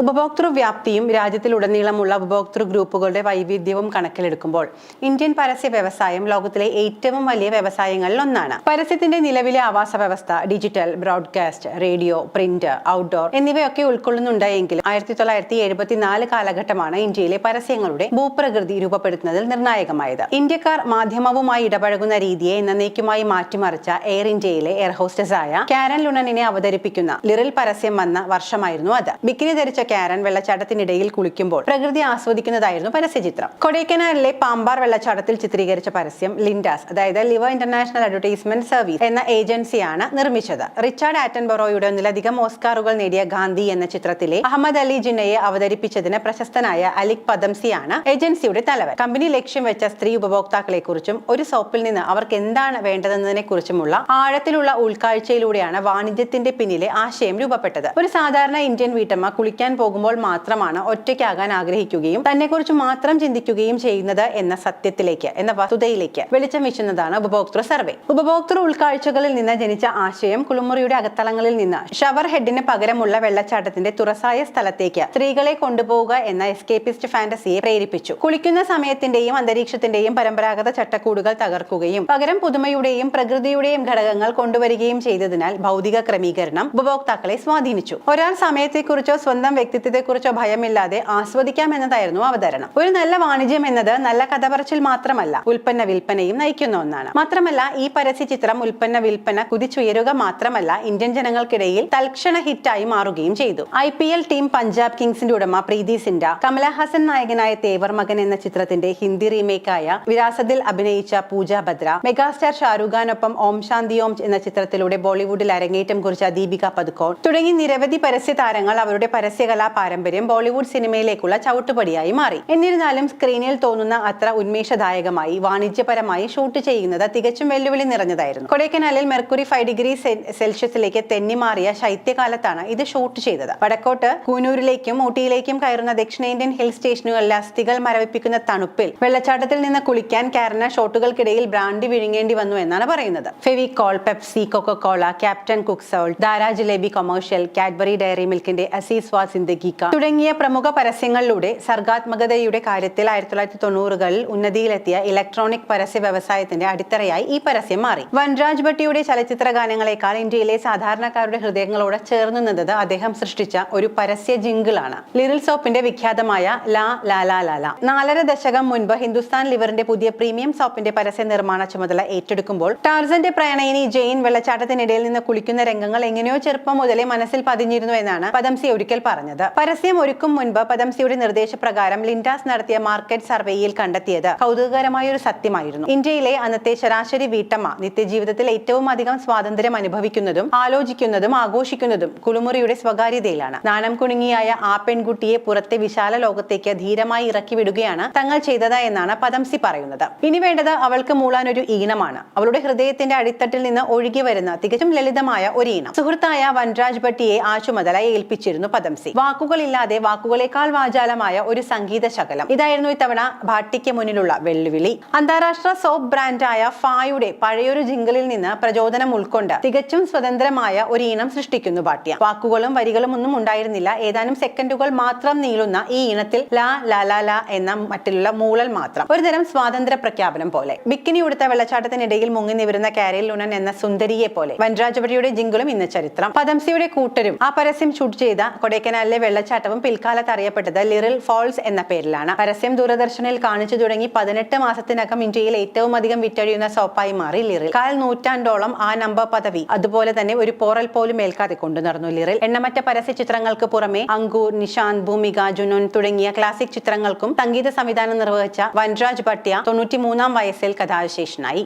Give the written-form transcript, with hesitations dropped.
ഉപഭോക്തൃ വ്യാപ്തിയും രാജ്യത്തിലുടനീളമുള്ള ഉപഭോക്തൃ ഗ്രൂപ്പുകളുടെ വൈവിധ്യവും കണക്കിലെടുക്കുമ്പോൾ ഇന്ത്യൻ പരസ്യ വ്യവസായം ലോകത്തിലെ ഏറ്റവും വലിയ വ്യവസായങ്ങളിൽ ഒന്നാണ്. പരസ്യത്തിന്റെ നിലവിലെ ആവാസ വ്യവസ്ഥ digital, broadcast, radio, print, outdoor എന്നിവയൊക്കെ ഉൾക്കൊള്ളുന്നുണ്ട് എങ്കിലും 1974 കാലഘട്ടമാണ് ഇന്ത്യയിലെ പരസ്യങ്ങളുടെ ഭൂപ്രകൃതി രൂപപ്പെടുത്തുന്നതിൽ നിർണായകമായത്. ഇന്ത്യക്കാർ മാധ്യമവുമായി ഇടപഴകുന്ന രീതിയെ എന്നേക്കുമായി മാറ്റിമറിച്ച എയർ ഇന്ത്യയിലെ എയർ ഹോസ്റ്റസായ കാരൻ ലുണനിനെ അവതരിപ്പിക്കുന്ന ലിറിൽ പരസ്യം വന്ന വർഷമായിരുന്നു അത്. ബിക്കിനി ധരിച്ച കാരൻ വെള്ളച്ചാട്ടത്തിനിടയിൽ കുളിക്കുമ്പോൾ പ്രകൃതി ആസ്വദിക്കുന്നതായിരുന്നു പരസ്യചിത്രം. കൊടൈക്കനാലിലെ പാമ്പാർ വെള്ളച്ചാട്ടത്തിൽ ചിത്രീകരിച്ച പരസ്യം ലിൻഡാസ്, അതായത് ലിവർ ഇന്റർനാഷണൽ അഡ്വർടൈസ്മെന്റ് സർവീസ് എന്ന ഏജൻസിയാണ് നിർമ്മിച്ചത്. റിച്ചാർഡ് ആറ്റൻബറോയുടെ ഒന്നിലധികം ഓസ്കാറുകൾ നേടിയ ഗാന്ധി എന്ന ചിത്രത്തിലെ അഹമ്മദ് അലി ജിന്നയെ അവതരിപ്പിച്ചതിന് പ്രശസ്തനായ അലിക് പദംസിയാണ് ഏജൻസിയുടെ തലവൻ. കമ്പനി ലക്ഷ്യം വെച്ച സ്ത്രീ ഉപഭോക്താക്കളെ കുറിച്ചും ഒരു സോപ്പിൽ നിന്ന് അവർക്ക് എന്താണ് വേണ്ടതെന്നതിനെ കുറിച്ചുമുള്ള ആഴത്തിലുള്ള ഉൾക്കാഴ്ചയിലൂടെയാണ് വാണിജ്യത്തിന്റെ പിന്നിലെ ആശയം രൂപപ്പെട്ടത്. ഒരു സാധാരണ ഇന്ത്യൻ വീട്ടമ്മ കുളിക്കാൻ പോകുമ്പോൾ മാത്രമാണ് ഒറ്റയ്ക്കാകാൻ ആഗ്രഹിക്കുകയും തന്നെക്കുറിച്ച് മാത്രം ചിന്തിക്കുകയും ചെയ്യുന്നത് എന്ന സത്യത്തിലേക്ക്, എന്ന വസ്തുതയിലേക്ക് വെളിച്ചം വീശുന്നതാണ് ഉപഭോക്തൃ സർവേ. ഉപഭോക്തൃ ഉൾക്കാഴ്ചകളിൽ നിന്ന് ജനിച്ച ആശയം കുളിമുറിയുടെ അകത്തളങ്ങളിൽ നിന്ന് ഷവർ ഹെഡിന് പകരമുള്ള വെള്ളച്ചാട്ടത്തിന്റെ തുറസായ സ്ഥലത്തേക്ക് സ്ത്രീകളെ കൊണ്ടുപോവുക എന്ന എസ്കേപ്പിസ്റ്റ് ഫാന്റസിയെ പ്രേരിപ്പിച്ചു. കുളിക്കുന്ന സമയത്തിന്റെയും അന്തരീക്ഷത്തിന്റെയും പരമ്പരാഗത ചട്ടക്കൂടുകൾ തകർക്കുകയും പകരം പുതുമയുടെയും പ്രകൃതിയുടെയും ഘടകങ്ങൾ കൊണ്ടുവരികയും ചെയ്തതിനാൽ ഭൗതിക ക്രമീകരണം ഉപഭോക്താക്കളെ സ്വാധീനിച്ചു. ഒരാൾ സമയത്തെക്കുറിച്ചോ സ്വന്തം വ്യക്തിത്വത്തെക്കുറിച്ചോ ഭയമില്ലാതെ ആസ്വദിക്കാം എന്നതായിരുന്നു അവതരണം. ഒരു നല്ല വാണിജ്യം എന്നത് നല്ല കഥ പറച്ചിൽ മാത്രമല്ല, ഉൽപ്പന്ന വിൽപ്പനയും നയിക്കുന്ന ഒന്നാണ്. മാത്രമല്ല, ഈ പരസ്യ ചിത്രം ഉൽപ്പന്ന വിൽപ്പന കുതിച്ചുയരുക മാത്രമല്ല, ഇന്ത്യൻ ജനങ്ങൾക്കിടയിൽ തൽക്ഷണ ഹിറ്റായി മാറുകയും ചെയ്തു. IPL ടീം പഞ്ചാബ് കിങ്സിന്റെ ഉടമ പ്രീതി സിൻഡ കമലഹാസൻ നായകനായ തേവർ മകൻ എന്ന ചിത്രത്തിന്റെ ഹിന്ദി റീമേക്കായ വിരാസത്തിൽ അഭിനയിച്ച പൂജ ബത്ര, മെഗാസ്റ്റാർ ഷാരൂഖ് ഖാനൊപ്പം ഓം ശാന്തി ഓം എന്ന ചിത്രത്തിലൂടെ ബോളിവുഡിൽ അരങ്ങേറ്റം കുറിച്ച ദീപിക പദുക്കോൺ തുടങ്ങി നിരവധി പരസ്യ താരങ്ങൾ അവരുടെ പരസ്യകലാ പാരമ്പര്യം ബോളിവുഡ് സിനിമയിലേക്കുള്ള ചവിട്ടുപടിയായി മാറി. എന്നിരുന്നാലും സ്ക്രീനിൽ തോന്നുന്ന അത്ര ഉന്മേഷദായകമായി വാണിജ്യപരമായി ഷൂട്ട് ചെയ്യുന്നത് തികച്ചും വെല്ലുവിളി നിറഞ്ഞതായിരുന്നു. കൊടൈക്കനാലിൽ മെർക്കുറി 5 ഡിഗ്രി സെൽഷ്യസിലേക്ക് തെന്നിമാറിയ ശൈത്യകാലത്താണ് ഇത് ഷൂട്ട് ചെയ്തത്. വടക്കോട്ട് കൂനൂരിലേക്കും ഊട്ടിയിലേക്കും കയറുന്ന ദക്ഷിണേന്ത്യൻ ഹിൽ സ്റ്റേഷനുകളിലെ അസ്ഥികൾ മരവിപ്പിക്കുന്ന തണുപ്പിൽ വെള്ളച്ചാട്ടത്തിൽ നിന്ന് കുളിക്കാൻ കാരന് ഷോട്ടുകൾക്കിടയിൽ ബ്രാൻഡി വിഴുങ്ങേണ്ടി വന്നു എന്നാണ് പറയുന്നത്. Fevicol, Pepsi, Coca Cola, Captain Cook salt, Dhara jalebi commercial, Cadbury Dairy മിൽക്കിന്റെ അസീസ് വാ സിന്ദഗി കാ തുടങ്ങിയ പ്രമുഖ പരസ്യങ്ങളിലൂടെ സർഗാത്മകതയുടെ കാര്യത്തിൽ 1990കളിൽ ഉന്നതിയിലെത്തിയ ഇലക്ട്രോണിക് പരസ്യ വ്യവസായത്തിന്റെ അടിത്തറയായി ഈ പരസ്യം മാറി. വൻരാജ് ഭട്ടിയുടെ ചലച്ചിത്ര ഗാനങ്ങളെക്കാൾ ഇന്ത്യയിലെ സാധാരണക്കാരുടെ ഹൃദയങ്ങളോട് ചേർന്ന് നിന്നത് അദ്ദേഹം സൃഷ്ടിച്ച ഒരു പരസ്യ ജിംഗിളാണ്. ലിറിൽ സോപ്പിന്റെ വിഖ്യാതമായ ലാ ലാ ലാ ലാ ലാ. 4.5 ദശകം മുൻപ് ഹിന്ദുസ്ഥാൻ ലിവറിന്റെ പുതിയ പ്രീമിയം സോപ്പിന്റെ പരസ്യ നിർമ്മാണ ചുമതല ഏറ്റെടുക്കുമ്പോൾ ടാർസന്റെ പ്രണയിനി ജെയിൻ വെള്ളച്ചാട്ടത്തിനിടയിൽ നിന്ന് കുളിക്കുന്ന രംഗങ്ങൾ എങ്ങനെയോ ചെറുപ്പം മുതലേ മനസ്സിൽ പതിഞ്ഞിരുന്നു എന്നാണ് പദംസി ഒരിക്കൽ പറഞ്ഞത്. പരസ്യം ഒരുക്കും മുൻപ് പദംസിയുടെ നിർദ്ദേശപ്രകാരം ലിൻഡാസ് നടത്തിയ മാർക്കറ്റ് സർവേയിൽ കണ്ടെത്തിയത് കൗതുകകരമായ ഒരു സത്യമായിരുന്നു. ഇന്ത്യയിലെ അന്നത്തെ ശരാശരി വീട്ടമ്മ നിത്യജീവിതത്തിൽ ഏറ്റവും അധികം സ്വാതന്ത്ര്യം അനുഭവിക്കുന്നതും ആലോചിക്കുന്നതും ആഘോഷിക്കുന്നതും കുളിമുറിയുടെ സ്വകാര്യതയിലാണ്. നാണം കുണുങ്ങിയായ ആ പെൺകുട്ടിയെ പുറത്തെ വിശാല ലോകത്തേക്ക് ധീരമായി ഇറക്കി വിടുകയാണ് തങ്ങൾ ചെയ്തത് എന്നാണ് പദംസി പറയുന്നത്. ഇനി വേണ്ടത് അവൾക്ക് മൂളാൻ ഒരു ഈണമാണ്. അവളുടെ ഹൃദയത്തിന്റെ അടിത്തട്ടിൽ നിന്ന് ഒഴുകി വരുന്ന തികച്ചും ലളിതമായ ഒരു ഈണം. സുഹൃത്തായ വൻരാജ് ഭട്ടിയെ ആ ചുമതല ഏൽപ്പിച്ചിരുന്നു പദംസി. വാക്കുകളില്ലാതെ വാക്കുകളേക്കാൾ വാചാലമായ ഒരു സംഗീത ശകലം. ഇതായിരുന്നു ഇത്തവണ ഭാട്ടിക്ക് മുന്നിലുള്ള വെല്ലുവിളി. അന്താരാഷ്ട്ര സോപ്പ് ബ്രാൻഡായ ഫായുടെ പഴയൊരു ജിംഗിളിൽ നിന്ന് പ്രചോദനം ഉൾക്കൊണ്ട് തികച്ചും സ്വതന്ത്രമായ ഒരു ഈണം സൃഷ്ടിക്കുന്നു ഭാട്യ. വാക്കുകളും വരികളും ഒന്നും ഉണ്ടായിരുന്നില്ല. ഏതാനും സെക്കൻഡുകൾ മാത്രം നീളുന്ന ഈ ഈണത്തിൽ ലാ ലാ ലാ ലാ എന്ന മറ്റുള്ള മൂളൽ മാത്രം. ഒരുതരം സ്വാതന്ത്ര്യ പ്രഖ്യാപനം പോലെ. ബിക്കിനി ഉടുത്ത വെള്ളച്ചാട്ടത്തിനിടയിൽ മുങ്ങി നിവരുന്ന കാരൻ ലുണൻ എന്ന സുന്ദരിയെ പോലെ. വൻരാജ് ഭട്ടിയുടെ ജിംഗിളും ഇന്ന് ചരിത്രം. പദംസിയുടെ കൂട്ടരും ആ പരസ്യം ഷൂട്ട് ചെയ്ത കൊടൈക്കനാലിലെ വെള്ളച്ചാട്ടവും പിൽക്കാലത്ത് അറിയപ്പെട്ടത് ലിറിൽ ഫാൾസ് എന്ന പേരിലാണ്. പരസ്യം ദൂരദർശനിൽ കാണിച്ചു തുടങ്ങി 18 മാസത്തിനകം ഇന്ത്യയിൽ ഏറ്റവും അധികം വിറ്റഴിയുന്ന സോപ്പായി മാറി ലിറിൽ. 1/4 നൂറ്റാണ്ടോളം ആ നമ്പർ പദവി അതുപോലെ തന്നെ ഒരു പോറൽ പോലും ഏൽക്കാതെ കൊണ്ടു നടന്നു ലിറിൽ. എണ്ണമറ്റ പരസ്യ ചിത്രങ്ങൾക്ക് പുറമെ അങ്കൂർ, നിഷാന്ത്, ഭൂമിക, ജുനൂൻ തുടങ്ങിയ ക്ലാസിക് ചിത്രങ്ങൾക്കും സംഗീത സംവിധാനം നിർവഹിച്ച വൻരാജ് ഭട്ടിയ 93-ാം വയസ്സിൽ കഥാവിശേഷനായി.